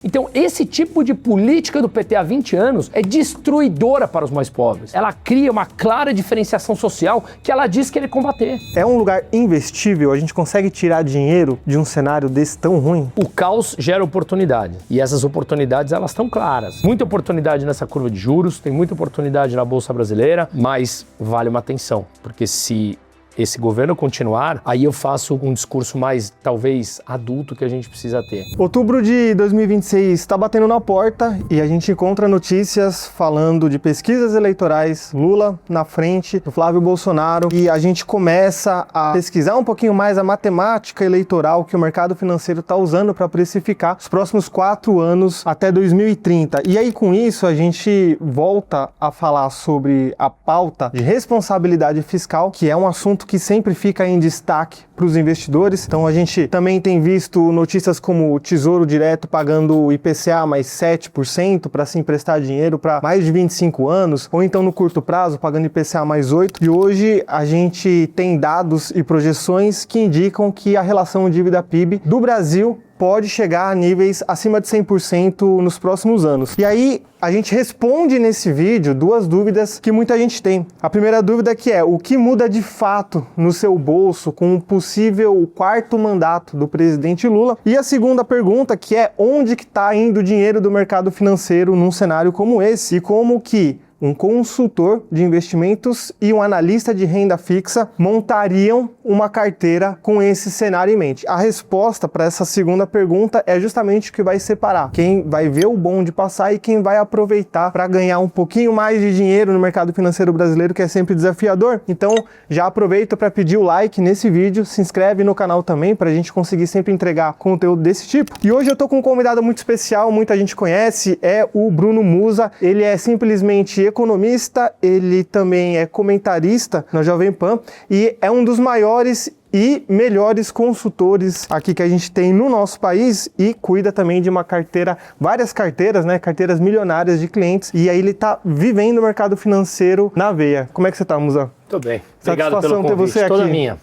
Então, esse tipo de política do PT há 20 anos é destruidora para os mais pobres. Ela cria uma clara diferenciação social que ela diz querer combater. É um lugar investível? A gente consegue tirar dinheiro de um cenário desse tão ruim? O caos gera oportunidade. E essas oportunidades, elas estão claras. Muita oportunidade nessa curva de juros, tem muita oportunidade na Bolsa Brasileira, mas vale uma atenção, porque se esse governo continuar, aí eu faço um discurso mais, talvez, adulto que a gente precisa ter. Outubro de 2026 está batendo na porta e a gente encontra notícias falando de pesquisas eleitorais, Lula na frente do Flávio Bolsonaro, e a gente começa a pesquisar um pouquinho mais a matemática eleitoral que o mercado financeiro está usando para precificar os próximos 4 anos até 2030. E aí, com isso, a gente volta a falar sobre a pauta de responsabilidade fiscal, que é um assunto que sempre fica em destaque para os investidores. Então a gente também tem visto notícias como o Tesouro Direto pagando o IPCA mais 7% para se emprestar dinheiro para mais de 25 anos, ou então no curto prazo pagando IPCA mais 8%. E hoje a gente tem dados e projeções que indicam que a relação dívida-PIB do Brasil pode chegar a níveis acima de 100% nos próximos anos. E aí, a gente responde nesse vídeo 2 dúvidas que muita gente tem. A primeira dúvida que é, o que muda de fato no seu bolso com o possível 4º mandato do presidente Lula? E a segunda pergunta que é, onde que está indo o dinheiro do mercado financeiro num cenário como esse? E como que um consultor de investimentos e um analista de renda fixa montariam uma carteira com esse cenário em mente? A resposta para essa segunda pergunta é justamente o que vai separar quem vai ver o bonde passar e quem vai aproveitar para ganhar um pouquinho mais de dinheiro no mercado financeiro brasileiro, que é sempre desafiador. Então já aproveito para pedir o like nesse vídeo, se inscreve no canal também para a gente conseguir sempre entregar conteúdo desse tipo. E hoje eu tô com um convidado muito especial, muita gente conhece, é o Bruno Musa. Ele é simplesmente economista, ele também é comentarista na Jovem Pan e é um dos maiores e melhores consultores aqui que a gente tem no nosso país e cuida também de uma carteira, várias carteiras, né, carteiras milionárias de clientes, e aí ele tá vivendo o mercado financeiro na veia. Como é que você tá, Musa? Tô bem. Obrigado pelo convite. Ter você aqui.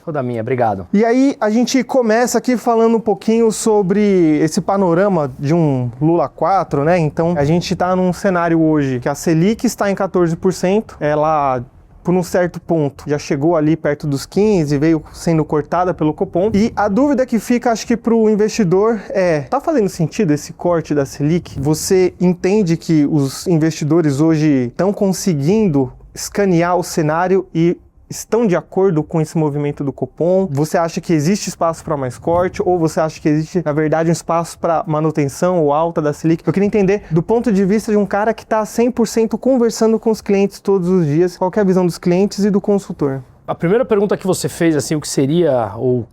Toda minha, obrigado. E aí a gente começa aqui falando um pouquinho sobre esse panorama de um Lula 4, né? Então a gente tá num cenário hoje que a Selic está em 14%, ela por um certo ponto já chegou ali perto dos 15%, veio sendo cortada pelo Copom. E a dúvida que fica, acho que para o investidor é, tá fazendo sentido esse corte da Selic? Você entende que os investidores hoje estão conseguindo escanear o cenário e estão de acordo com esse movimento do Copom? Você acha que existe espaço para mais corte, ou você acha que existe, na verdade, um espaço para manutenção ou alta da Selic? Eu queria entender do ponto de vista de um cara que está 100% conversando com os clientes todos os dias, qual que é a visão dos clientes e do consultor. A primeira pergunta que você fez, assim, o que seria ou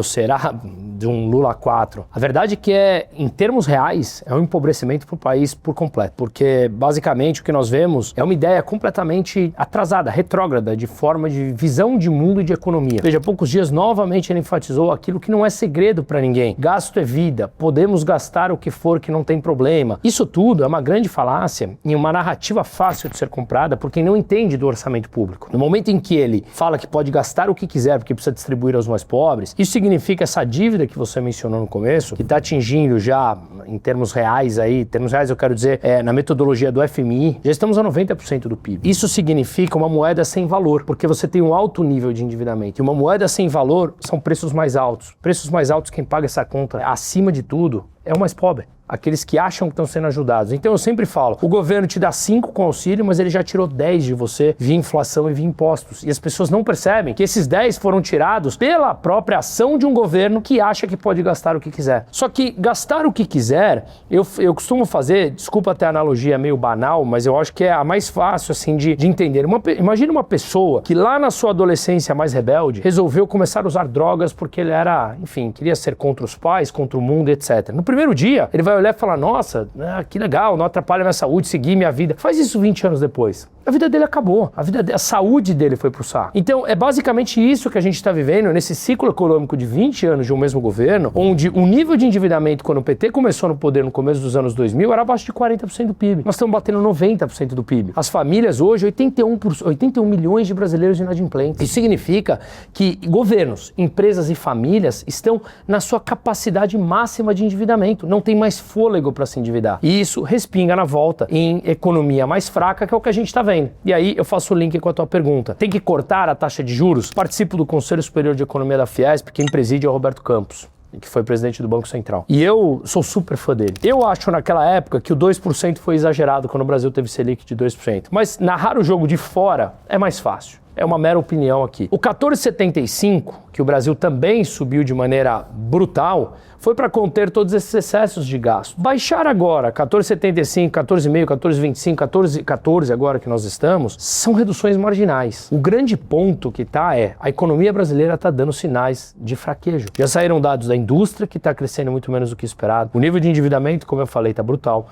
será de um Lula 4? A verdade é que em termos reais, é um empobrecimento para o país por completo. Porque, basicamente, o que nós vemos é uma ideia completamente atrasada, retrógrada, de forma de visão de mundo e de economia. Veja, há poucos dias, novamente, ele enfatizou aquilo que não é segredo para ninguém. Gasto é vida, podemos gastar o que for que não tem problema. Isso tudo é uma grande falácia e uma narrativa fácil de ser comprada por quem não entende do orçamento público. No momento em que ele fala que pode gastar o que quiser porque precisa distribuir aos mais pobres, isso significa essa dívida que você mencionou no começo, que está atingindo já, em termos reais aí, termos reais eu quero dizer, na metodologia do FMI, já estamos a 90% do PIB. Isso significa uma moeda sem valor, porque você tem um alto nível de endividamento. E uma moeda sem valor são preços mais altos. Preços mais altos, quem paga essa conta, acima de tudo, é o mais pobre. Aqueles que acham que estão sendo ajudados. Então eu sempre falo, o governo te dá 5 com auxílio, mas ele já tirou 10 de você via inflação e via impostos. E as pessoas não percebem que esses 10 foram tirados pela própria ação de um governo que acha que pode gastar o que quiser. Só que gastar o que quiser, eu costumo fazer, desculpa até a analogia meio banal, mas eu acho que é a mais fácil assim de entender. Imagina uma pessoa que lá na sua adolescência mais rebelde, resolveu começar a usar drogas porque ele era, enfim, queria ser contra os pais, contra o mundo, etc. No primeiro dia, ele vai olhar e falar, nossa, que legal, não atrapalha minha saúde, seguir minha vida. Faz isso 20 anos depois. A vida dele acabou, a saúde dele foi pro saco. Então é basicamente isso que a gente está vivendo nesse ciclo econômico de 20 anos de um mesmo governo, onde o nível de endividamento quando o PT começou no poder no começo dos anos 2000 era abaixo de 40% do PIB. Nós estamos batendo 90% do PIB. As famílias hoje, 81 milhões de brasileiros inadimplentes. Isso significa que governos, empresas e famílias estão na sua capacidade máxima de endividamento. Não tem mais fôlego para se endividar. E isso respinga na volta em economia mais fraca, que é o que a gente está vendo. E aí eu faço o link com a tua pergunta. Tem que cortar a taxa de juros? Participo do Conselho Superior de Economia da Fiesp, quem preside é o Roberto Campos, que foi presidente do Banco Central. E eu sou super fã dele. Eu acho naquela época que o 2% foi exagerado quando o Brasil teve Selic de 2%. Mas narrar o jogo de fora é mais fácil. É uma mera opinião aqui. O 14,75, que o Brasil também subiu de maneira brutal, foi para conter todos esses excessos de gasto. Baixar agora 14,75, 14,5, 14,25, 14 agora que nós estamos, são reduções marginais. O grande ponto que está a economia brasileira está dando sinais de fraquejo. Já saíram dados da indústria, que está crescendo muito menos do que esperado. O nível de endividamento, como eu falei, está brutal.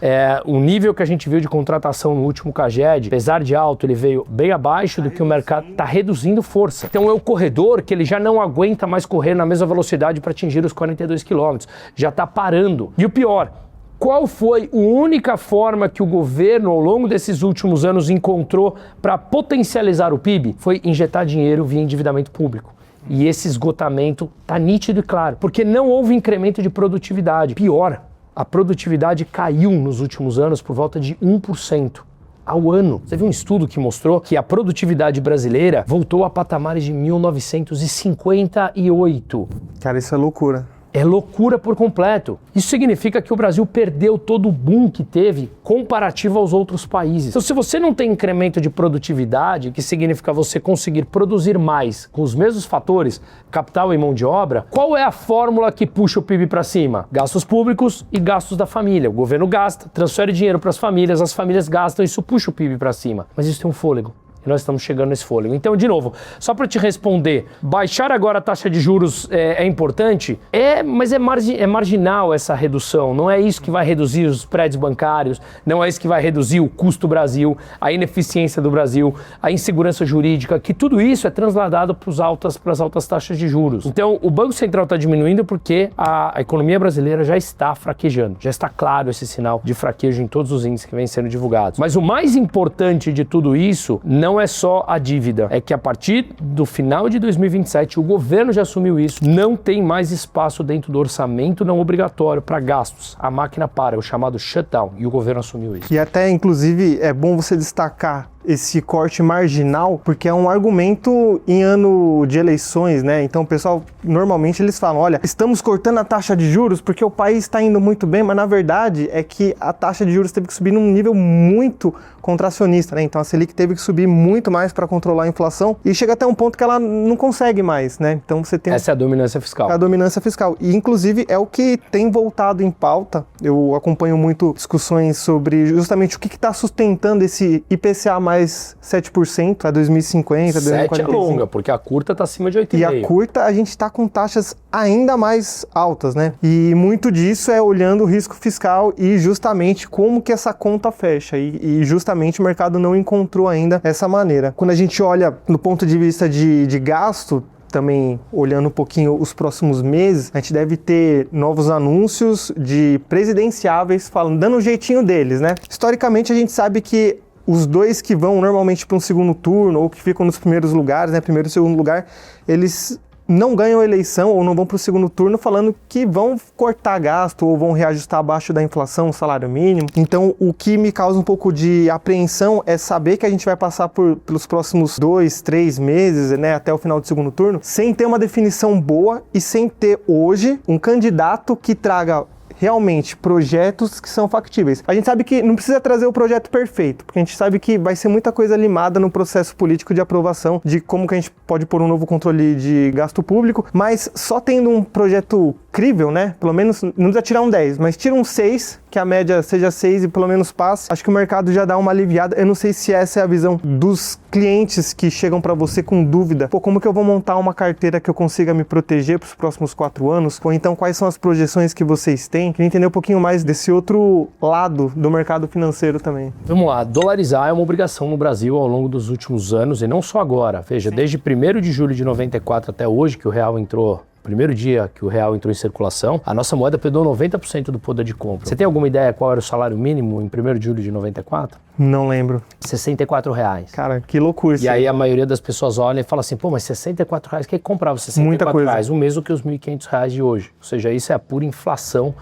O nível que a gente viu de contratação no último CAGED, apesar de alto, ele veio bem abaixo do que o mercado está reduzindo força. Então é o corredor que ele já não aguenta mais correr na mesma velocidade para atingir os 42 km. Já está parando. E o pior, qual foi a única forma que o governo, ao longo desses últimos anos, encontrou para potencializar o PIB? Foi injetar dinheiro via endividamento público. E esse esgotamento está nítido e claro, porque não houve incremento de produtividade. Pior, a produtividade caiu nos últimos anos por volta de 1%. Ao ano. Você viu um estudo que mostrou que a produtividade brasileira voltou a patamares de 1958. Cara, isso é loucura. É loucura por completo. Isso significa que o Brasil perdeu todo o boom que teve comparativo aos outros países. Então, se você não tem incremento de produtividade, que significa você conseguir produzir mais com os mesmos fatores, capital e mão de obra, qual é a fórmula que puxa o PIB para cima? Gastos públicos e gastos da família. O governo gasta, transfere dinheiro para as famílias gastam, isso puxa o PIB para cima. Mas isso tem um fôlego. E nós estamos chegando nesse fôlego. Então, de novo, só para te responder, baixar agora a taxa de juros é importante? Mas é marginal essa redução. Não é isso que vai reduzir os prédios bancários, não é isso que vai reduzir o custo do Brasil, a ineficiência do Brasil, a insegurança jurídica, que tudo isso é transladado para as altas taxas de juros. Então, o Banco Central está diminuindo porque a economia brasileira já está fraquejando. Já está claro esse sinal de fraquejo em todos os índices que vêm sendo divulgados. Mas o mais importante de tudo isso não é só a dívida, é que a partir do final de 2027, o governo já assumiu isso, não tem mais espaço dentro do orçamento não obrigatório para gastos. A máquina para, o chamado shutdown, e o governo assumiu isso. E até, inclusive, é bom você destacar esse corte marginal, porque é um argumento em ano de eleições, né? Então o pessoal, normalmente eles falam, olha, estamos cortando a taxa de juros porque o país está indo muito bem, mas na verdade é que a taxa de juros teve que subir num nível muito contracionista, né? Então a Selic teve que subir muito mais para controlar a inflação e chega até um ponto que ela não consegue mais, né? Então você tem... Essa é a dominância fiscal. A dominância fiscal. E inclusive é o que tem voltado em pauta. Eu acompanho muito discussões sobre justamente o que está sustentando esse IPCA mais 7% para 2050, 2045. 7 é longa, porque a curta está acima de 8,5. E a curta a gente está com taxas ainda mais altas, né? E muito disso é olhando o risco fiscal e justamente como que essa conta fecha. E justamente o mercado não encontrou ainda essa maneira. Quando a gente olha no ponto de vista de gasto, também olhando um pouquinho os próximos meses, a gente deve ter novos anúncios de presidenciáveis falando, dando um jeitinho deles, né? Historicamente a gente sabe que os dois que vão normalmente para um segundo turno ou que ficam nos primeiros lugares, né, primeiro e segundo lugar, eles não ganham a eleição ou não vão para o segundo turno falando que vão cortar gasto ou vão reajustar abaixo da inflação o salário mínimo. Então, o que me causa um pouco de apreensão é saber que a gente vai passar pelos próximos 2, 3 meses, né, até o final do segundo turno, sem ter uma definição boa e sem ter hoje um candidato que traga realmente projetos que são factíveis. A gente sabe que não precisa trazer o projeto perfeito, porque a gente sabe que vai ser muita coisa limada no processo político de aprovação de como que a gente pode pôr um novo controle de gasto público, mas só tendo um projeto crível, né? Pelo menos, não precisa tirar um 10, mas tira um 6, que a média seja 6 e pelo menos passe. Acho que o mercado já dá uma aliviada. Eu não sei se essa é a visão dos clientes que chegam para você com dúvida. Pô, como que eu vou montar uma carteira que eu consiga me proteger para os próximos 4 anos? Ou então, quais são as projeções que vocês têm? Queria entender um pouquinho mais desse outro lado do mercado financeiro também. Vamos lá, dolarizar é uma obrigação no Brasil ao longo dos últimos anos e não só agora. Veja, desde 1º de julho de 94 até hoje, que o real entrou... Primeiro dia que o real entrou em circulação, a nossa moeda perdeu 90% do poder de compra. Você tem alguma ideia qual era o salário mínimo em 1º de julho de 94? Não lembro. R$64. Cara, que loucura isso. E aí a maioria das pessoas olha e fala assim, pô, mas R$64, quem comprava R$64? O mesmo que os R$1.500 de hoje. Ou seja, isso é a pura inflação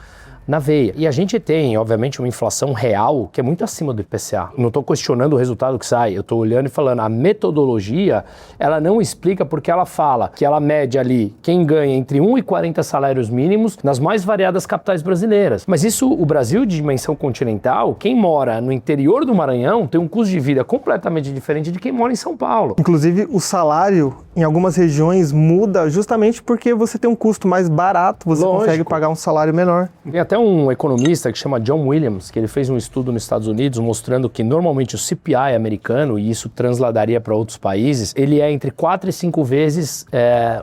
na veia. E a gente tem, obviamente, uma inflação real que é muito acima do IPCA. Não estou questionando o resultado que sai, eu estou olhando e falando, a metodologia, ela não explica porque ela fala que ela mede ali quem ganha entre 1 e 40 salários mínimos nas mais variadas capitais brasileiras. Mas isso, o Brasil de dimensão continental, quem mora no interior do Maranhão tem um custo de vida completamente diferente de quem mora em São Paulo. Inclusive, o salário em algumas regiões muda justamente porque você tem um custo mais barato, você consegue pagar um salário menor. Tem até um economista que chama John Williams, que ele fez um estudo nos Estados Unidos mostrando que normalmente o CPI americano, e isso transladaria para outros países, ele é entre 4 e 5 vezes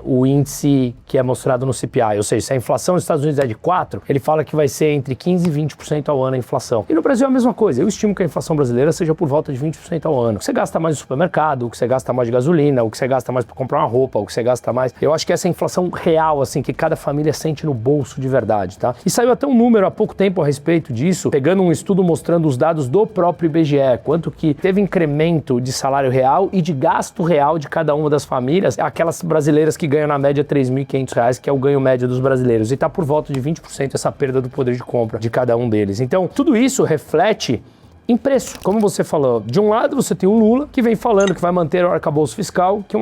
o índice que é mostrado no CPI. Ou seja, se a inflação nos Estados Unidos é de 4, ele fala que vai ser entre 15% e 20% ao ano a inflação. E no Brasil é a mesma coisa. Eu estimo que a inflação brasileira seja por volta de 20% ao ano. O que você gasta mais no supermercado, o que você gasta mais de gasolina, o que você gasta mais para comprar uma roupa, o que você gasta mais. Eu acho que essa é a inflação real, assim, que cada família sente no bolso de verdade, tá? E saiu até um número há pouco tempo a respeito disso, pegando um estudo mostrando os dados do próprio IBGE, quanto que teve incremento de salário real e de gasto real de cada uma das famílias, aquelas brasileiras que ganham na média R$3.500, que é o ganho médio dos brasileiros, e está por volta de 20% essa perda do poder de compra de cada um deles. Então, tudo isso reflete em preço. Como você falou, de um lado você tem o Lula, que vem falando que vai manter o arcabouço fiscal, que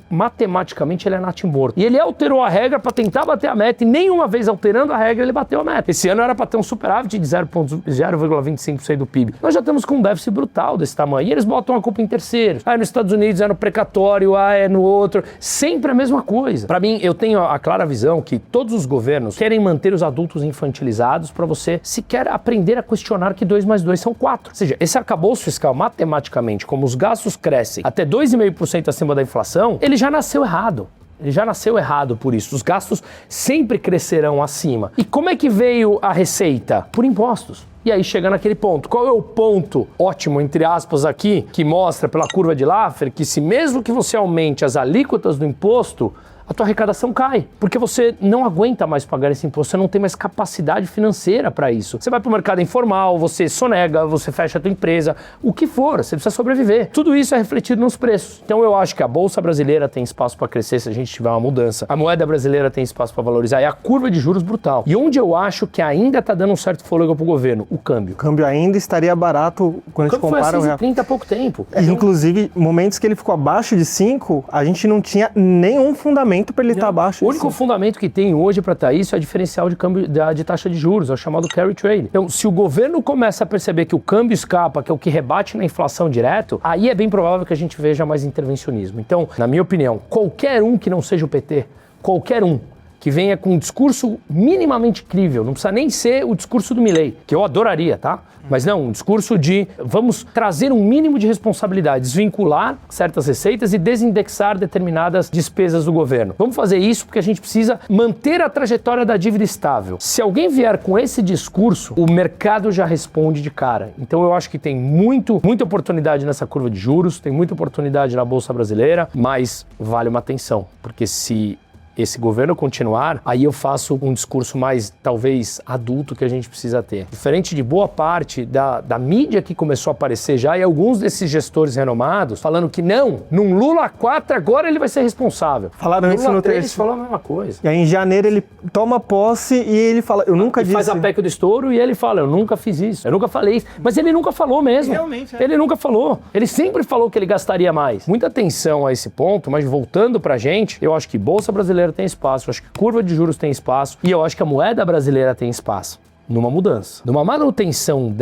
matematicamente ele é natimorto. E ele alterou a regra para tentar bater a meta, e nenhuma vez alterando a regra ele bateu a meta. Esse ano era para ter um superávit de 0,25% do PIB. Nós já estamos com um déficit brutal desse tamanho, e eles botam a culpa em terceiros. Nos Estados Unidos é no precatório, é no outro. Sempre a mesma coisa. Para mim, eu tenho a clara visão que todos os governos querem manter os adultos infantilizados para você sequer aprender a questionar que 2 mais 2 são 4. Ou seja, esse arcabouço fiscal, matematicamente, como os gastos crescem até 2,5% acima da inflação, ele já nasceu errado. Ele já nasceu errado por isso. Os gastos sempre crescerão acima. E como é que veio a receita? Por impostos. E aí chega naquele ponto. Qual é o ponto ótimo, entre aspas, aqui, que mostra pela curva de Laffer que se mesmo que você aumente as alíquotas do imposto, a tua arrecadação cai, porque você não aguenta mais pagar esse imposto, você não tem mais capacidade financeira para isso. Você vai para o mercado informal, você sonega, você fecha a tua empresa, o que for, você precisa sobreviver. Tudo isso é refletido nos preços. Então eu acho que a Bolsa Brasileira tem espaço para crescer se a gente tiver uma mudança. A moeda brasileira tem espaço para valorizar, e a curva de juros brutal. E onde eu acho que ainda está dando um certo fôlego para o governo? O câmbio. O câmbio ainda estaria barato quando a gente compara o real. Foi a 6,30 há pouco tempo. Inclusive, momentos que ele ficou abaixo de 5, a gente não tinha nenhum fundamento para ele estar abaixo. O único fundamento que tem hoje para estar isso é a diferencial de câmbio de taxa de juros, é o chamado carry trade. Então, se o governo começa a perceber que o câmbio escapa, que é o que rebate na inflação direto, aí é bem provável que a gente veja mais intervencionismo. Então, na minha opinião, qualquer um que não seja o PT, qualquer um que venha com um discurso minimamente crível, não precisa nem ser o discurso do Milei, que eu adoraria, tá? Mas não, um discurso de vamos trazer um mínimo de responsabilidade, desvincular certas receitas e desindexar determinadas despesas do governo. Vamos fazer isso porque a gente precisa manter a trajetória da dívida estável. Se alguém vier com esse discurso, o mercado já responde de cara. Então eu acho que tem muita oportunidade nessa curva de juros, tem muita oportunidade na Bolsa Brasileira, mas vale uma atenção, porque se esse governo continuar, aí eu faço um discurso mais, talvez, adulto que a gente precisa ter. Diferente de boa parte da mídia que começou a aparecer já, e alguns desses gestores renomados falando que não, num Lula 4 agora ele vai ser responsável. Falaram isso no 3 falou a mesma coisa. E aí em janeiro ele toma posse e ele fala, eu nunca disse... faz a PEC do estouro e ele fala, eu nunca fiz isso, eu nunca falei isso. Mas ele nunca falou mesmo. Realmente, Ele nunca falou. Ele sempre falou que ele gastaria mais. Muita atenção a esse ponto, mas voltando pra gente, eu acho que Bolsa Brasileira tem espaço, eu acho que curva de juros tem espaço e eu acho que a moeda brasileira tem espaço numa mudança. Numa manutenção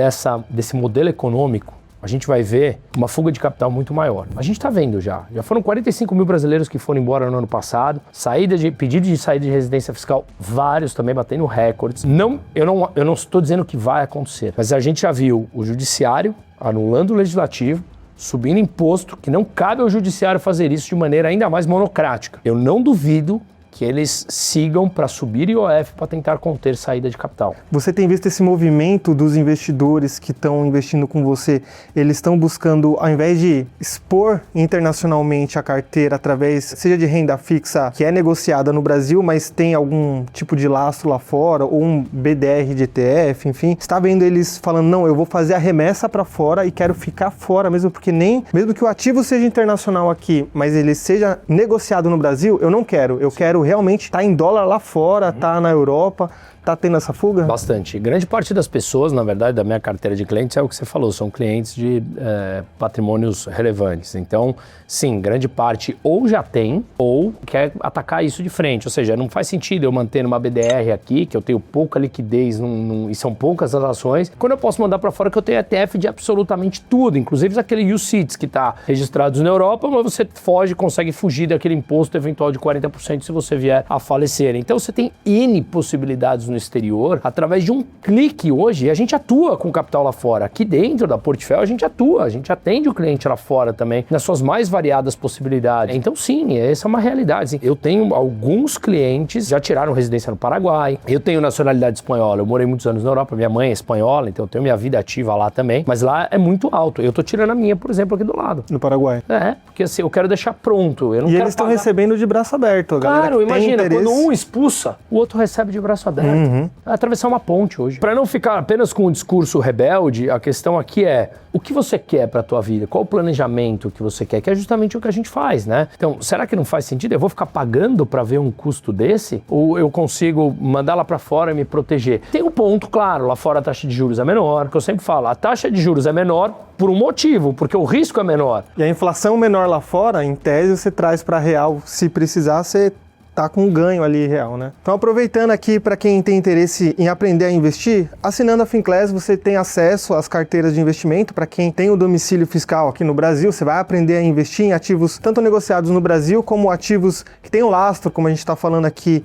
desse modelo econômico, a gente vai ver uma fuga de capital muito maior. A gente está vendo já. Já foram 45 mil brasileiros que foram embora no ano passado. Pedido de saída de residência fiscal, vários também batendo recordes. Eu não estou dizendo que vai acontecer, mas a gente já viu o judiciário anulando o legislativo, subindo imposto, que não cabe ao judiciário fazer isso de maneira ainda mais monocrática. Eu não duvido que eles sigam para subir IOF para tentar conter saída de capital. Você tem visto esse movimento dos investidores que estão investindo com você? Eles estão buscando, ao invés de expor internacionalmente a carteira através, seja de renda fixa que é negociada no Brasil, mas tem algum tipo de lastro lá fora, ou um BDR de ETF, enfim, está vendo eles falando, não, eu vou fazer a remessa para fora e quero ficar fora mesmo, porque mesmo que o ativo seja internacional aqui, mas ele seja negociado no Brasil, eu não quero. Eu quero realmente estar em dólar lá fora, estar na Europa. Tá tendo essa fuga? Bastante. Grande parte das pessoas, na verdade, da minha carteira de clientes é o que você falou, são clientes de patrimônios relevantes. Então, sim, grande parte ou já tem ou quer atacar isso de frente. Ou seja, não faz sentido eu manter numa BDR aqui, que eu tenho pouca liquidez e são poucas as ações, quando eu posso mandar para fora que eu tenho ETF de absolutamente tudo, inclusive aquele UCITS que está registrado na Europa, mas você consegue fugir daquele imposto eventual de 40% se você vier a falecer. Então você tem N possibilidades no exterior, através de um clique hoje, e a gente atua com capital lá fora. Aqui dentro da Portfel a gente atua, a gente atende o cliente lá fora também, nas suas mais variadas possibilidades. Então sim, essa é uma realidade. Eu tenho alguns clientes já tiraram residência no Paraguai, eu tenho nacionalidade espanhola, eu morei muitos anos na Europa, minha mãe é espanhola, então eu tenho minha vida ativa lá também, mas lá é muito alto. Eu tô tirando a minha, por exemplo, aqui do lado. No Paraguai. Porque assim, eu quero deixar pronto. Eu não e quero eles estão recebendo de braço aberto. Claro, imagina, quando um expulsa, o outro recebe de braço aberto. É atravessar uma ponte hoje. Para não ficar apenas com um discurso rebelde, a questão aqui é o que você quer para a tua vida? Qual o planejamento que você quer? Que é justamente o que a gente faz, né? Então, será que não faz sentido? Eu vou ficar pagando para ver um custo desse? Ou eu consigo mandar lá para fora e me proteger? Tem um ponto, claro, lá fora a taxa de juros é menor, que eu sempre falo, a taxa de juros é menor por um motivo, porque o risco é menor. E a inflação menor lá fora, em tese, você traz para real, se precisar, você tá com um ganho ali real, né? Então, aproveitando aqui para quem tem interesse em aprender a investir, assinando a Finclass você tem acesso às carteiras de investimento. Para quem tem o domicílio fiscal aqui no Brasil, você vai aprender a investir em ativos tanto negociados no Brasil como ativos que têm o lastro, como a gente está falando aqui,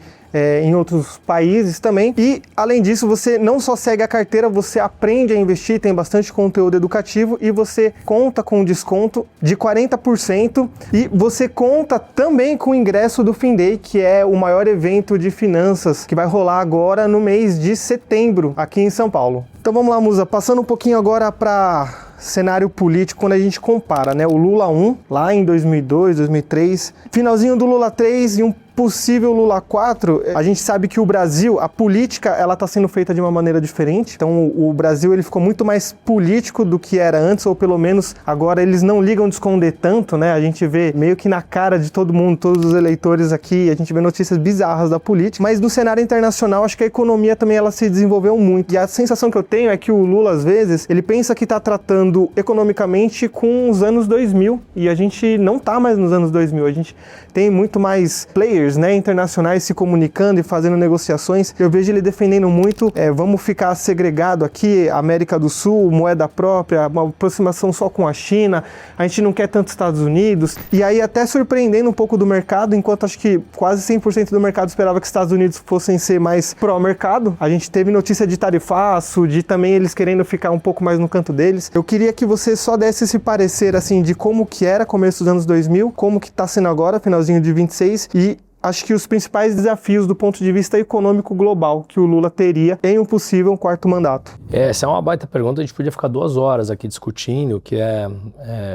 em outros países também. E, além disso, você não só segue a carteira, você aprende a investir, tem bastante conteúdo educativo e você conta com desconto de 40% e você conta também com o ingresso do FinDay, que é o maior evento de finanças que vai rolar agora no mês de setembro, aqui em São Paulo. Então vamos lá, Musa, passando um pouquinho agora para cenário político, quando a gente compara, né, o Lula 1, lá em 2002, 2003, finalzinho do Lula 3 e um possível Lula 4, a gente sabe que o Brasil, a política, ela está sendo feita de uma maneira diferente. Então o Brasil ele ficou muito mais político do que era antes, ou pelo menos agora eles não ligam de esconder tanto, né? A gente vê meio que na cara de todo mundo, todos os eleitores aqui, a gente vê notícias bizarras da política, mas no cenário internacional acho que a economia também ela se desenvolveu muito. E a sensação que eu tenho é que o Lula, às vezes, ele pensa que está tratando economicamente com os anos 2000, e a gente não está mais nos anos 2000, a gente tem muito mais players, né, internacionais se comunicando e fazendo negociações. Eu vejo ele defendendo muito, vamos ficar segregado aqui, América do Sul, moeda própria, uma aproximação só com a China, a gente não quer tanto Estados Unidos, e aí até surpreendendo um pouco do mercado, enquanto acho que quase 100% do mercado esperava que Estados Unidos fossem ser mais pró-mercado. A gente teve notícia de tarifaço, de também eles querendo ficar um pouco mais no canto deles. Eu queria que você só desse esse parecer assim de como que era começo dos anos 2000, como que tá sendo agora, finalzinho de 26, e acho que os principais desafios do ponto de vista econômico global que o Lula teria em um possível quarto mandato. Essa é uma baita pergunta, a gente podia ficar 2 horas aqui discutindo, que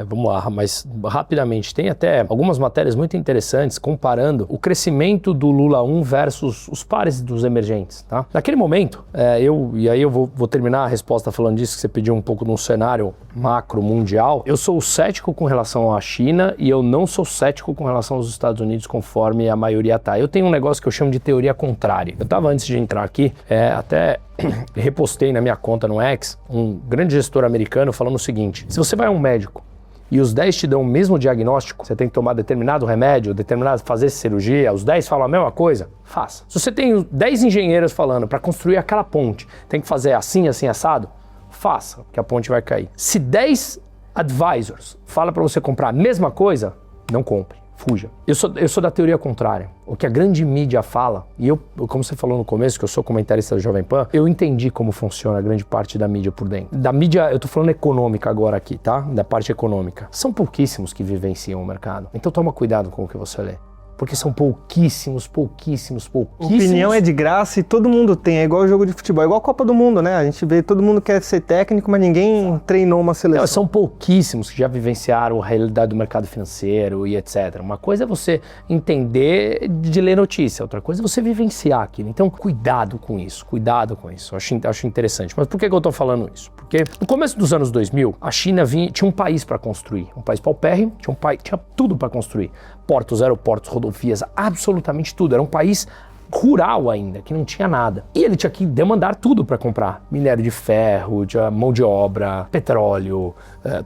vamos lá, mas rapidamente, tem até algumas matérias muito interessantes comparando o crescimento do Lula 1 versus os pares dos emergentes, tá? Naquele momento, eu vou terminar a resposta falando disso, que você pediu um pouco num cenário macro mundial, eu sou cético com relação à China e eu não sou cético com relação aos Estados Unidos, conforme a maioria tá. Eu tenho um negócio que eu chamo de teoria contrária. Eu estava antes de entrar aqui, até repostei na minha conta no X, um grande gestor americano falando o seguinte: se você vai a um médico e os 10 te dão o mesmo diagnóstico, você tem que tomar determinado remédio, fazer cirurgia, os 10 falam a mesma coisa, faça. Se você tem 10 engenheiros falando para construir aquela ponte, tem que fazer assim, assim, assado, faça, que a ponte vai cair. Se 10 advisors falam para você comprar a mesma coisa, não compre. Fuja. Eu sou da teoria contrária. O que a grande mídia fala, e eu, como você falou no começo, que eu sou comentarista da Jovem Pan, eu entendi como funciona a grande parte da mídia por dentro. Da mídia, eu tô falando econômica agora aqui, tá? Da parte econômica. São pouquíssimos que vivenciam o mercado. Então toma cuidado com o que você lê. Porque são pouquíssimos. Opinião é de graça e todo mundo tem, é igual jogo de futebol, é igual a Copa do Mundo, né? A gente vê, todo mundo quer ser técnico, mas ninguém treinou uma seleção. Não, são pouquíssimos que já vivenciaram a realidade do mercado financeiro e etc. Uma coisa é você entender de ler notícia, outra coisa é você vivenciar aquilo. Então, cuidado com isso. Acho interessante. Mas por que eu tô falando isso? Porque no começo dos anos 2000, a China tinha um país para construir, um país paupérrimo, tinha tudo para construir. Portos, aeroportos, rodovias, absolutamente tudo. Era um país rural ainda, que não tinha nada. E ele tinha que demandar tudo para comprar. Minério de ferro, mão de obra, petróleo,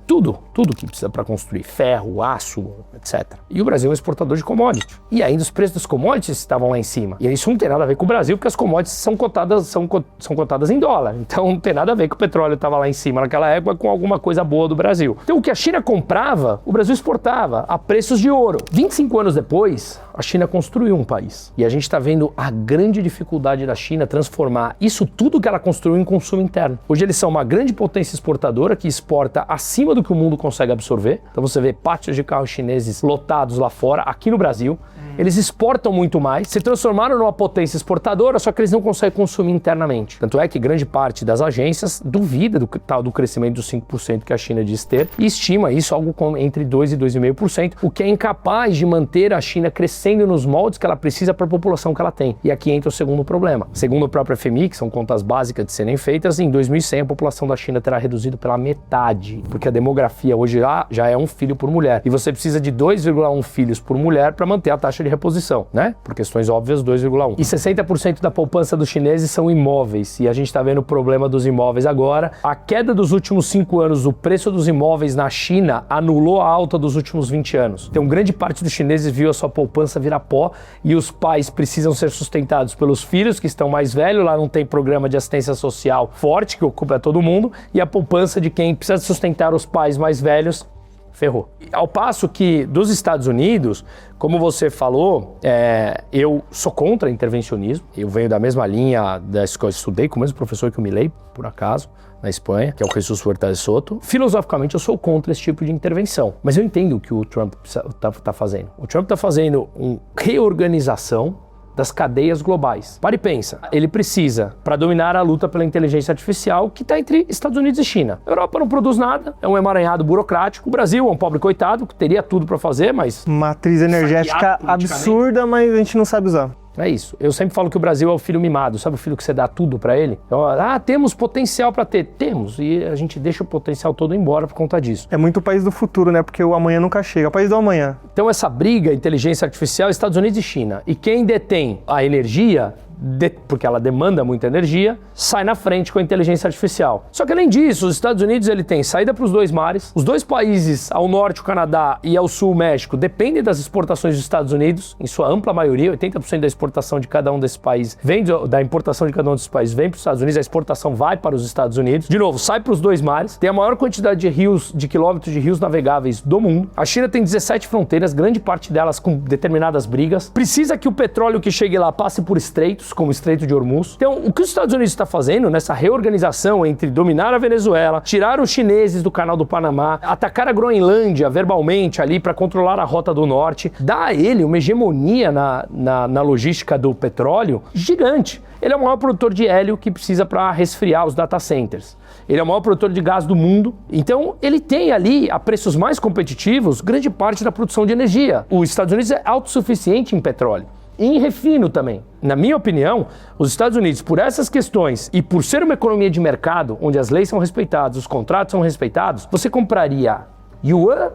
tudo que precisa para construir. Ferro, aço, etc. E o Brasil é um exportador de commodity. E ainda os preços das commodities estavam lá em cima. E isso não tem nada a ver com o Brasil, porque as commodities são cotadas em dólar. Então não tem nada a ver que o petróleo estava lá em cima naquela época com alguma coisa boa do Brasil. Então o que a China comprava, o Brasil exportava a preços de ouro. 25 anos depois, a China construiu um país. E a gente está vendo a grande dificuldade da China transformar isso tudo que ela construiu em consumo interno. Hoje eles são uma grande potência exportadora que exporta acima do que o mundo consegue absorver. Então você vê pátios de carros chineses lotados lá fora, aqui no Brasil. Eles exportam muito mais, se transformaram numa potência exportadora, só que eles não conseguem consumir internamente. Tanto é que grande parte das agências duvida do crescimento dos 5% que a China diz ter e estima isso algo entre 2% e 2,5%, o que é incapaz de manter a China crescendo nos moldes que ela precisa para a população que ela tem. E aqui entra o segundo problema. Segundo o próprio FMI, que são contas básicas de serem feitas, em 2100 a população da China terá reduzido pela metade, porque a demografia hoje já é 1 filho por mulher. E você precisa de 2,1 filhos por mulher para manter a taxa de reposição, né? Por questões óbvias, 2,1. E 60% da poupança dos chineses são imóveis. E a gente está vendo o problema dos imóveis agora. A queda dos últimos 5 anos, o preço dos imóveis na China anulou a alta dos últimos 20 anos. Então, grande parte dos chineses viu a sua poupança virar pó e os pais precisam ser sustentados pelos filhos que estão mais velhos. Lá não tem programa de assistência social forte que ocupa todo mundo e a poupança de quem precisa sustentar os pais mais velhos ferrou. Ao passo que dos Estados Unidos, como você falou, eu sou contra intervencionismo. Eu venho da mesma linha da escola, estudei com o mesmo professor que o Milei, por acaso, na Espanha, que é o Jesus Huerta de Soto. Filosoficamente, eu sou contra esse tipo de intervenção. Mas eu entendo o que o Trump está fazendo. O Trump está fazendo uma reorganização das cadeias globais. Para e pensa, ele precisa, para dominar a luta pela inteligência artificial, que está entre Estados Unidos e China. A Europa não produz nada, é um emaranhado burocrático. O Brasil é um pobre coitado, que teria tudo para fazer, mas... Matriz energética absurda, mas a gente não sabe usar. É isso. Eu sempre falo que o Brasil é o filho mimado. Sabe o filho que você dá tudo pra ele? Então, temos potencial pra ter. Temos. E a gente deixa o potencial todo embora por conta disso. É muito o país do futuro, né? Porque o amanhã nunca chega. É o país do amanhã. Então essa briga, inteligência artificial, Estados Unidos e China. E quem detém a energia, porque ela demanda muita energia, sai na frente com a inteligência artificial. Só que além disso, os Estados Unidos ele tem saída para os 2 mares. Os 2 países, ao norte o Canadá e ao sul o México, dependem das exportações dos Estados Unidos, em sua ampla maioria, 80% da exportação de cada um desses países da importação de cada um desses países vem para os Estados Unidos, a exportação vai para os Estados Unidos. De novo, sai para os 2 mares, tem a maior quantidade de rios, de quilômetros de rios navegáveis do mundo. A China tem 17 fronteiras, grande parte delas com determinadas brigas. Precisa que o petróleo que chegue lá passe por estreitos, como o Estreito de Hormuz. Então, o que os Estados Unidos está fazendo nessa reorganização entre dominar a Venezuela, tirar os chineses do Canal do Panamá, atacar a Groenlândia verbalmente ali para controlar a Rota do Norte, dá a ele uma hegemonia na logística do petróleo gigante. Ele é o maior produtor de hélio que precisa para resfriar os data centers. Ele é o maior produtor de gás do mundo. Então, ele tem ali, a preços mais competitivos, grande parte da produção de energia. Os Estados Unidos é autossuficiente em petróleo. E em refino também. Na minha opinião, os Estados Unidos, por essas questões e por ser uma economia de mercado, onde as leis são respeitadas, os contratos são respeitados, você compraria yuan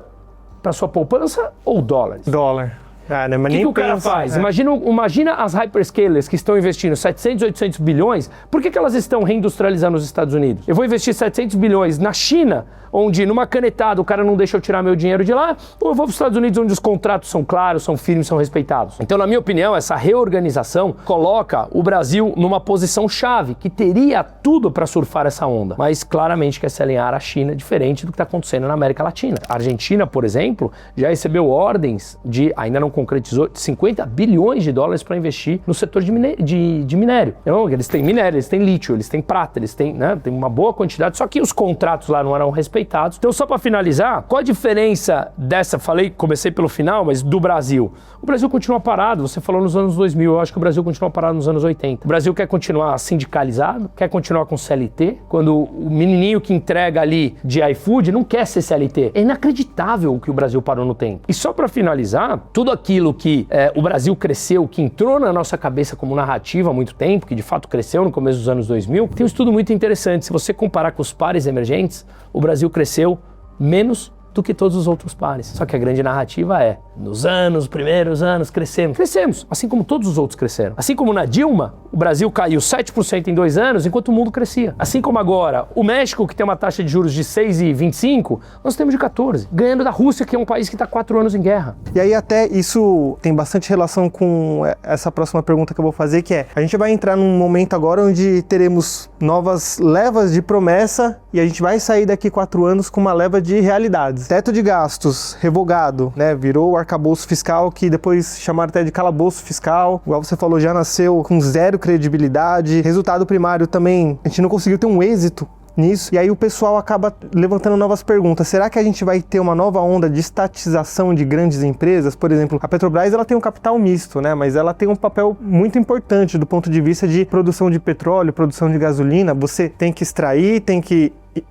para sua poupança ou dólares? Dólar. O que o cara faz? Imagina as hyperscalers que estão investindo 700, 800 bilhões, por que elas estão reindustrializando os Estados Unidos? Eu vou investir 700 bilhões na China, onde numa canetada o cara não deixa eu tirar meu dinheiro de lá, ou eu vou para os Estados Unidos onde os contratos são claros, são firmes, são respeitados? Então, na minha opinião, essa reorganização coloca o Brasil numa posição chave, que teria tudo para surfar essa onda, mas claramente quer se alinhar à China, diferente do que está acontecendo na América Latina. A Argentina, por exemplo, já recebeu ordens de, ainda não concretizou, de 50 bilhões de dólares para investir no setor de minério. Então, eles têm minério, eles têm lítio, eles têm prata, eles têm, tem uma boa quantidade, só que os contratos lá não eram respeitados. Então, só para finalizar, qual a diferença dessa, comecei pelo final, mas do Brasil? O Brasil continua parado, você falou nos anos 2000, eu acho que o Brasil continua parado nos anos 80. O Brasil quer continuar sindicalizado, quer continuar com CLT, quando o menininho que entrega ali de iFood não quer ser CLT. É inacreditável o que o Brasil parou no tempo. E só para finalizar, tudo aquilo que o Brasil cresceu, que entrou na nossa cabeça como narrativa há muito tempo, que de fato cresceu no começo dos anos 2000, tem um estudo muito interessante. Se você comparar com os pares emergentes, o Brasil cresceu menos do que todos os outros pares. Só que a grande narrativa é, nos primeiros anos, crescemos. Crescemos, assim como todos os outros cresceram. Assim como na Dilma, o Brasil caiu 7% em 2 anos, enquanto o mundo crescia. Assim como agora, o México, que tem uma taxa de juros de 6,25, nós temos de 14, ganhando da Rússia, que é um país que está 4 anos em guerra. E aí até isso tem bastante relação com essa próxima pergunta que eu vou fazer, que é, a gente vai entrar num momento agora onde teremos novas levas de promessa e a gente vai sair daqui 4 anos com uma leva de realidades. Teto de gastos revogado, né? Virou o arcabouço fiscal, que depois chamaram até de calabouço fiscal, igual você falou, já nasceu com 0 credibilidade. Resultado primário também, a gente não conseguiu ter um êxito nisso, e aí o pessoal acaba levantando novas perguntas. Será que a gente vai ter uma nova onda de estatização de grandes empresas? Por exemplo, a Petrobras, ela tem um capital misto, né? Mas ela tem um papel muito importante do ponto de vista de produção de petróleo, produção de gasolina. Você tem que extrair,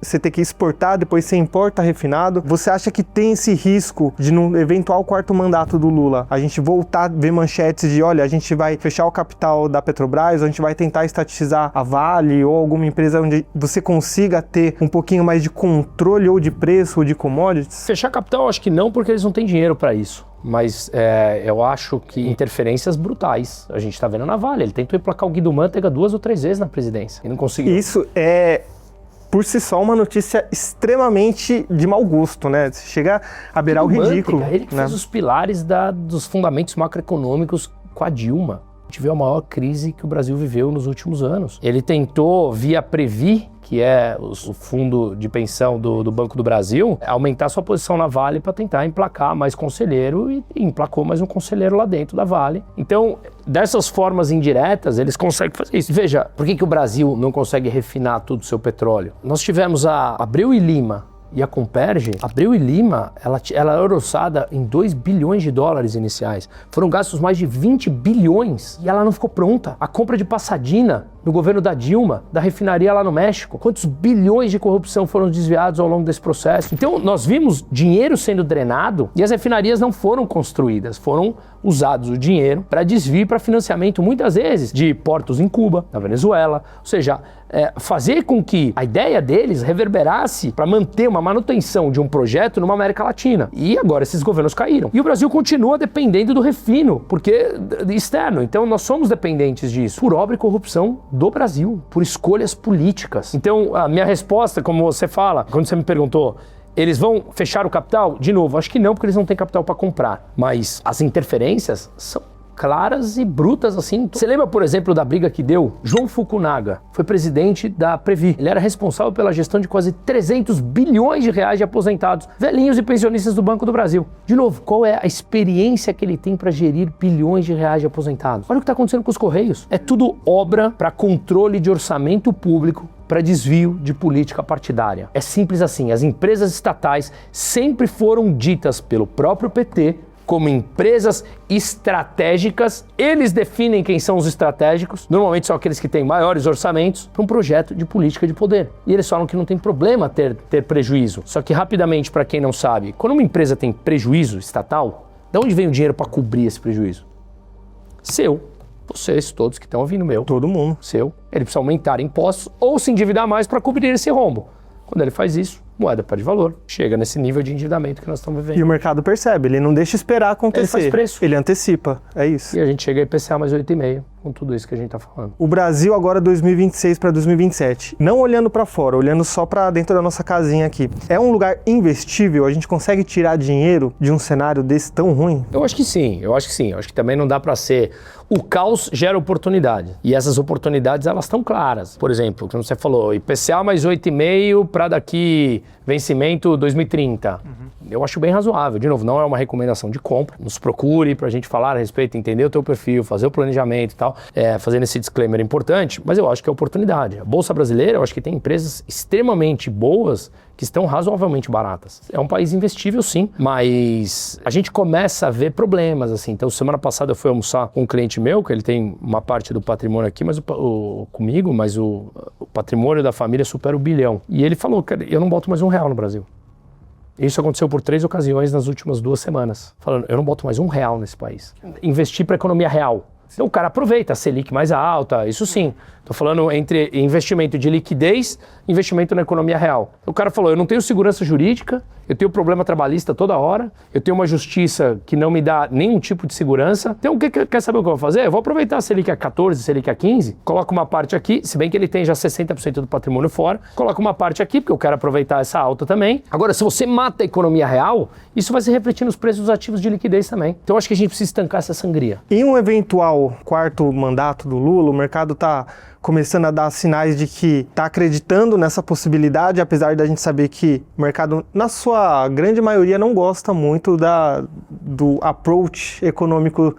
você tem que exportar, depois você importa refinado. Você acha que tem esse risco de, num eventual 4º mandato do Lula, a gente voltar a ver manchetes de, olha, a gente vai fechar o capital da Petrobras, ou a gente vai tentar estatizar a Vale, ou alguma empresa onde você consiga ter um pouquinho mais de controle, ou de preço, ou de commodities? Fechar capital, acho que não, porque eles não têm dinheiro para isso. Mas eu acho que interferências brutais. A gente está vendo na Vale. Ele tentou emplacar o Guido Mantega 2 ou 3 vezes na presidência e não conseguiu. Isso é, por si só, uma notícia extremamente de mau gosto, né? Chega a beirar o ridículo. Ele que fez os pilares dos fundamentos macroeconômicos com a Dilma. A gente viu a maior crise que o Brasil viveu nos últimos anos. Ele tentou, via Previ, que é o fundo de pensão do Banco do Brasil, aumentar sua posição na Vale para tentar emplacar mais conselheiro e emplacou mais um conselheiro lá dentro da Vale. Então, dessas formas indiretas, eles conseguem fazer isso. Veja, por que o Brasil não consegue refinar todo o seu petróleo? Nós tivemos a Abreu e Lima e a Comperge. Abreu e Lima, ela era orçada em 2 bilhões de dólares iniciais. Foram gastos mais de 20 bilhões e ela não ficou pronta. A compra de Pasadena, no governo da Dilma, da refinaria lá no México. Quantos bilhões de corrupção foram desviados ao longo desse processo? Então, nós vimos dinheiro sendo drenado e as refinarias não foram construídas, foram usados o dinheiro para desvio e para financiamento, muitas vezes, de portos em Cuba, na Venezuela. Ou seja, fazer com que a ideia deles reverberasse para manter uma manutenção de um projeto numa América Latina. E agora esses governos caíram. E o Brasil continua dependendo do refino, porque externo. Então, nós somos dependentes disso, por obra e corrupção do Brasil, por escolhas políticas. Então, a minha resposta, como você fala, quando você me perguntou, eles vão fechar o capital? De novo, acho que não, porque eles não têm capital para comprar. Mas as interferências são claras e brutas, assim. Você lembra, por exemplo, da briga que deu? João Fukunaga foi presidente da Previ. Ele era responsável pela gestão de quase 300 bilhões de reais de aposentados, velhinhos e pensionistas do Banco do Brasil. De novo, qual é a experiência que ele tem para gerir bilhões de reais de aposentados? Olha o que está acontecendo com os Correios. É tudo obra para controle de orçamento público, para desvio de política partidária. É simples assim. As empresas estatais sempre foram ditas pelo próprio PT como empresas estratégicas. Eles definem quem são os estratégicos, normalmente são aqueles que têm maiores orçamentos, para um projeto de política de poder. E eles falam que não tem problema ter prejuízo. Só que rapidamente, para quem não sabe, quando uma empresa tem prejuízo estatal, de onde vem o dinheiro para cobrir esse prejuízo? Seu. Vocês, todos que estão ouvindo, meu. Todo mundo. Seu. Ele precisa aumentar impostos ou se endividar mais para cobrir esse rombo. Quando ele faz isso, moeda perde valor. Chega nesse nível de endividamento que nós estamos vivendo. E o mercado percebe, ele não deixa esperar acontecer. Ele faz preço. Ele antecipa, é isso. E a gente chega a IPCA mais 8,5, com tudo isso que a gente está falando. O Brasil agora 2026 para 2027, não olhando para fora, olhando só para dentro da nossa casinha aqui, é um lugar investível? A gente consegue tirar dinheiro de um cenário desse tão ruim? Eu acho que sim, eu acho que também não dá para ser... O caos gera oportunidade. E essas oportunidades, elas estão claras. Por exemplo, como você falou, IPCA mais 8,5 para daqui vencimento 2030. Eu acho bem razoável. De novo, não é uma recomendação de compra. Nos procure para a gente falar a respeito, entender o teu perfil, fazer o planejamento e tal. Fazendo esse disclaimer importante, mas eu acho que é oportunidade. A Bolsa Brasileira, eu acho que tem empresas extremamente boas que estão razoavelmente baratas. É um país investível, sim, mas a gente começa a ver problemas, assim. Então, semana passada eu fui almoçar com um cliente meu, que ele tem uma parte do patrimônio aqui, mas comigo, mas o patrimônio da família supera o bilhão. E ele falou, cara, eu não boto mais R$1 no Brasil. Isso aconteceu por 3 ocasiões nas últimas 2 semanas. Falando, eu não boto mais R$1 nesse país. Investir para a economia real. Então o cara aproveita a Selic mais alta, isso sim. Estou falando entre investimento de liquidez e investimento na economia real. O cara falou, eu não tenho segurança jurídica, eu tenho problema trabalhista toda hora, eu tenho uma justiça que não me dá nenhum tipo de segurança. Então quer saber o que eu vou fazer? Eu vou aproveitar a Selic a 14, Selic a 15, coloco uma parte aqui, se bem que ele tem já 60% do patrimônio fora, coloco uma parte aqui, porque eu quero aproveitar essa alta também. Agora, se você mata a economia real, isso vai se refletir nos preços dos ativos de liquidez também. Então acho que a gente precisa estancar essa sangria. Em um eventual quarto mandato do Lula, o mercado está começando a dar sinais de que está acreditando nessa possibilidade, apesar da gente saber que o mercado, na sua grande maioria, não gosta muito do approach econômico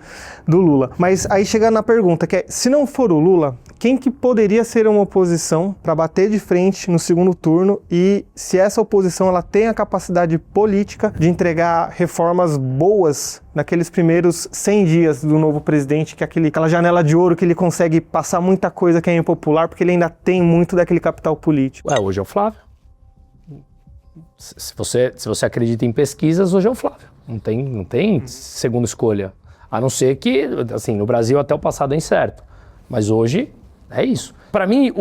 do Lula. Mas aí chega na pergunta, que é, se não for o Lula, quem que poderia ser uma oposição para bater de frente no segundo turno e se essa oposição ela tem a capacidade política de entregar reformas boas naqueles primeiros 100 dias do novo presidente, que é aquela janela de ouro que ele consegue passar muita coisa que é impopular, porque ele ainda tem muito daquele capital político. Hoje é o Flávio. Se você acredita em pesquisas, hoje é o Flávio. Não tem segunda escolha. A não ser que, assim, no Brasil até o passado é incerto. Mas hoje é isso. Para mim,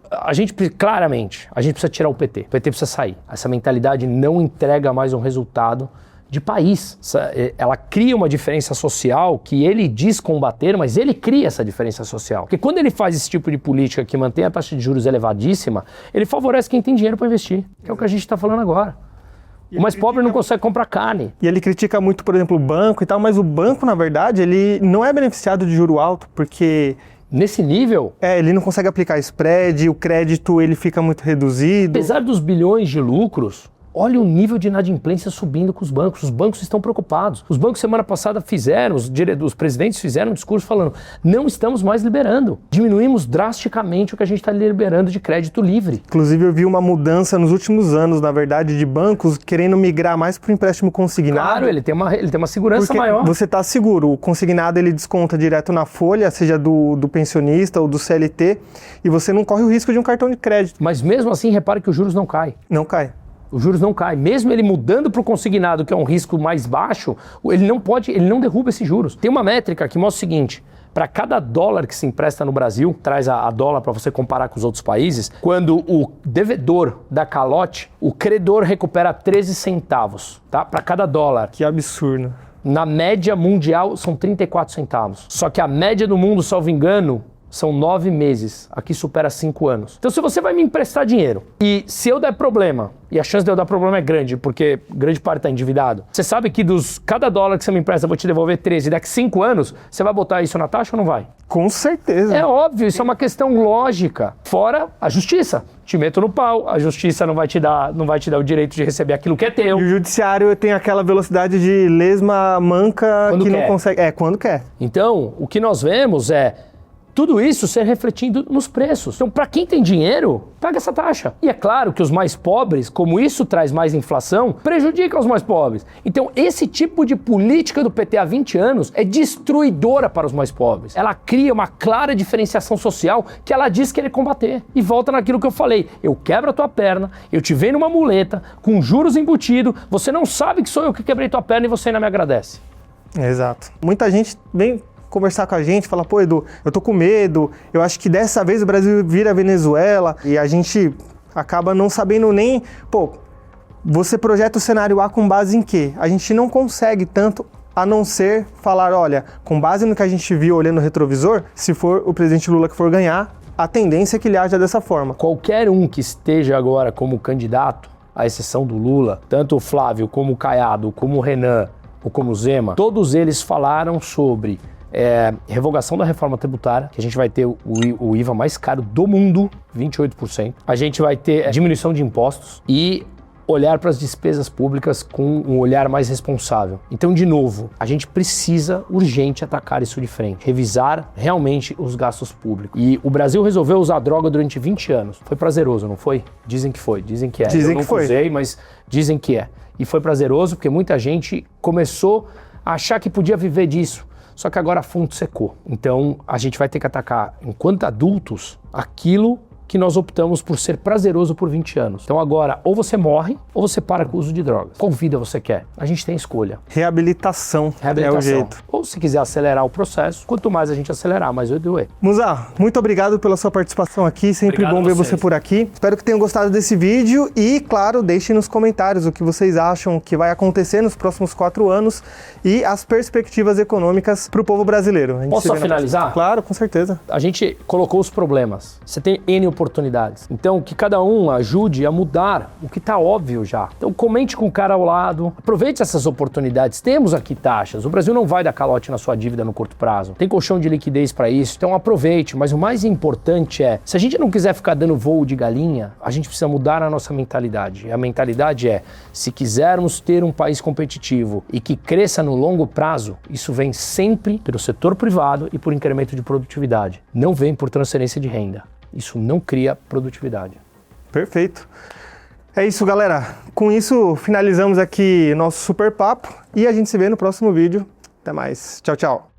a gente precisa tirar o PT. O PT precisa sair. Essa mentalidade não entrega mais um resultado de país. Ela cria uma diferença social que ele diz combater, mas ele cria essa diferença social. Porque quando ele faz esse tipo de política que mantém a taxa de juros elevadíssima, ele favorece quem tem dinheiro para investir, que é o que a gente está falando agora. O mais pobre não consegue comprar carne. E ele critica muito, por exemplo, o banco e tal, mas o banco, na verdade, ele não é beneficiado de juro alto, porque nesse nível, ele não consegue aplicar spread, o crédito ele fica muito reduzido. Apesar dos bilhões de lucros, olha o nível de inadimplência subindo com os bancos. Os bancos estão preocupados. Os bancos, semana passada, os presidentes fizeram um discurso falando, não estamos mais liberando. Diminuímos drasticamente o que a gente está liberando de crédito livre. Inclusive, eu vi uma mudança nos últimos anos, na verdade, de bancos querendo migrar mais para o empréstimo consignado. Claro, ele tem uma segurança maior. Você está seguro. O consignado, ele desconta direto na folha, seja do pensionista ou do CLT, e você não corre o risco de um cartão de crédito. Mas mesmo assim, repare que os juros não caem. Não cai. Os juros não caem. Mesmo ele mudando para o consignado, que é um risco mais baixo, ele não derruba esses juros. Tem uma métrica que mostra o seguinte, para cada dólar que se empresta no Brasil, traz a dólar para você comparar com os outros países, quando o devedor dá calote, o credor recupera 13 centavos, tá? Para cada dólar. Que absurdo. Na média mundial são 34 centavos. Só que a média do mundo, salvo engano, são 9 meses, aqui supera 5 anos. Então se você vai me emprestar dinheiro e se eu der problema, e a chance de eu dar problema é grande, porque grande parte está endividado, você sabe que cada dólar que você me empresta eu vou te devolver 13, e daqui 5 anos, você vai botar isso na taxa ou não vai? Com certeza. É óbvio, isso é uma questão lógica. Fora a justiça. Te meto no pau, a justiça não vai te dar o direito de receber aquilo que é teu. E o judiciário tem aquela velocidade de lesma manca quando que quer. Não consegue... quando quer. Então, o que nós vemos é tudo isso ser refletindo nos preços. Então, para quem tem dinheiro, paga essa taxa. E é claro que os mais pobres, como isso traz mais inflação, prejudica os mais pobres. Então, esse tipo de política do PT há 20 anos é destruidora para os mais pobres. Ela cria uma clara diferenciação social que ela diz querer combater. E volta naquilo que eu falei. Eu quebro a tua perna, eu te venho numa muleta, com juros embutidos, você não sabe que sou eu que quebrei tua perna e você ainda me agradece. Exato. Muita gente vem conversar com a gente, falar, pô, Edu, eu tô com medo, eu acho que dessa vez o Brasil vira Venezuela, e a gente acaba não sabendo nem, você projeta o cenário A com base em quê? A gente não consegue tanto, a não ser falar, olha, com base no que a gente viu olhando o retrovisor, se for o presidente Lula que for ganhar, a tendência é que ele haja dessa forma. Qualquer um que esteja agora como candidato, à exceção do Lula, tanto o Flávio, como o Caiado, como o Renan, ou como o Zema, todos eles falaram sobre revogação da reforma tributária, que a gente vai ter o IVA mais caro do mundo, 28%. A gente vai ter diminuição de impostos e olhar para as despesas públicas com um olhar mais responsável. Então, de novo, a gente precisa urgente atacar isso de frente, revisar realmente os gastos públicos. E o Brasil resolveu usar droga durante 20 anos. Foi prazeroso, não foi? Dizem que foi, dizem que é. Dizem Eu que foi. Não usei, mas dizem que é. E foi prazeroso porque muita gente começou a achar que podia viver disso. Só que agora a fundo secou. Então, a gente vai ter que atacar, enquanto adultos, aquilo que nós optamos por ser prazeroso por 20 anos. Então agora, ou você morre, ou você para com o uso de drogas. Qual vida você quer? A gente tem escolha. Reabilitação é o jeito. Ou se quiser acelerar o processo, quanto mais a gente acelerar, mais vai doer. Musa, muito obrigado pela sua participação aqui, sempre bom ver você por aqui. Espero que tenham gostado desse vídeo e, claro, deixem nos comentários o que vocês acham que vai acontecer nos próximos 4 anos e as perspectivas econômicas para o povo brasileiro. Posso só finalizar? Claro, com certeza. A gente colocou os problemas. Você tem N oportunidades. Então, que cada um ajude a mudar o que está óbvio já. Então, comente com o cara ao lado. Aproveite essas oportunidades. Temos aqui taxas. O Brasil não vai dar calote na sua dívida no curto prazo. Tem colchão de liquidez para isso. Então, aproveite. Mas o mais importante é, se a gente não quiser ficar dando voo de galinha, a gente precisa mudar a nossa mentalidade. E a mentalidade é, se quisermos ter um país competitivo e que cresça no longo prazo, isso vem sempre pelo setor privado e por incremento de produtividade. Não vem por transferência de renda. Isso não cria produtividade. Perfeito. É isso, galera. Com isso, finalizamos aqui nosso super papo e a gente se vê no próximo vídeo. Até mais. Tchau, tchau.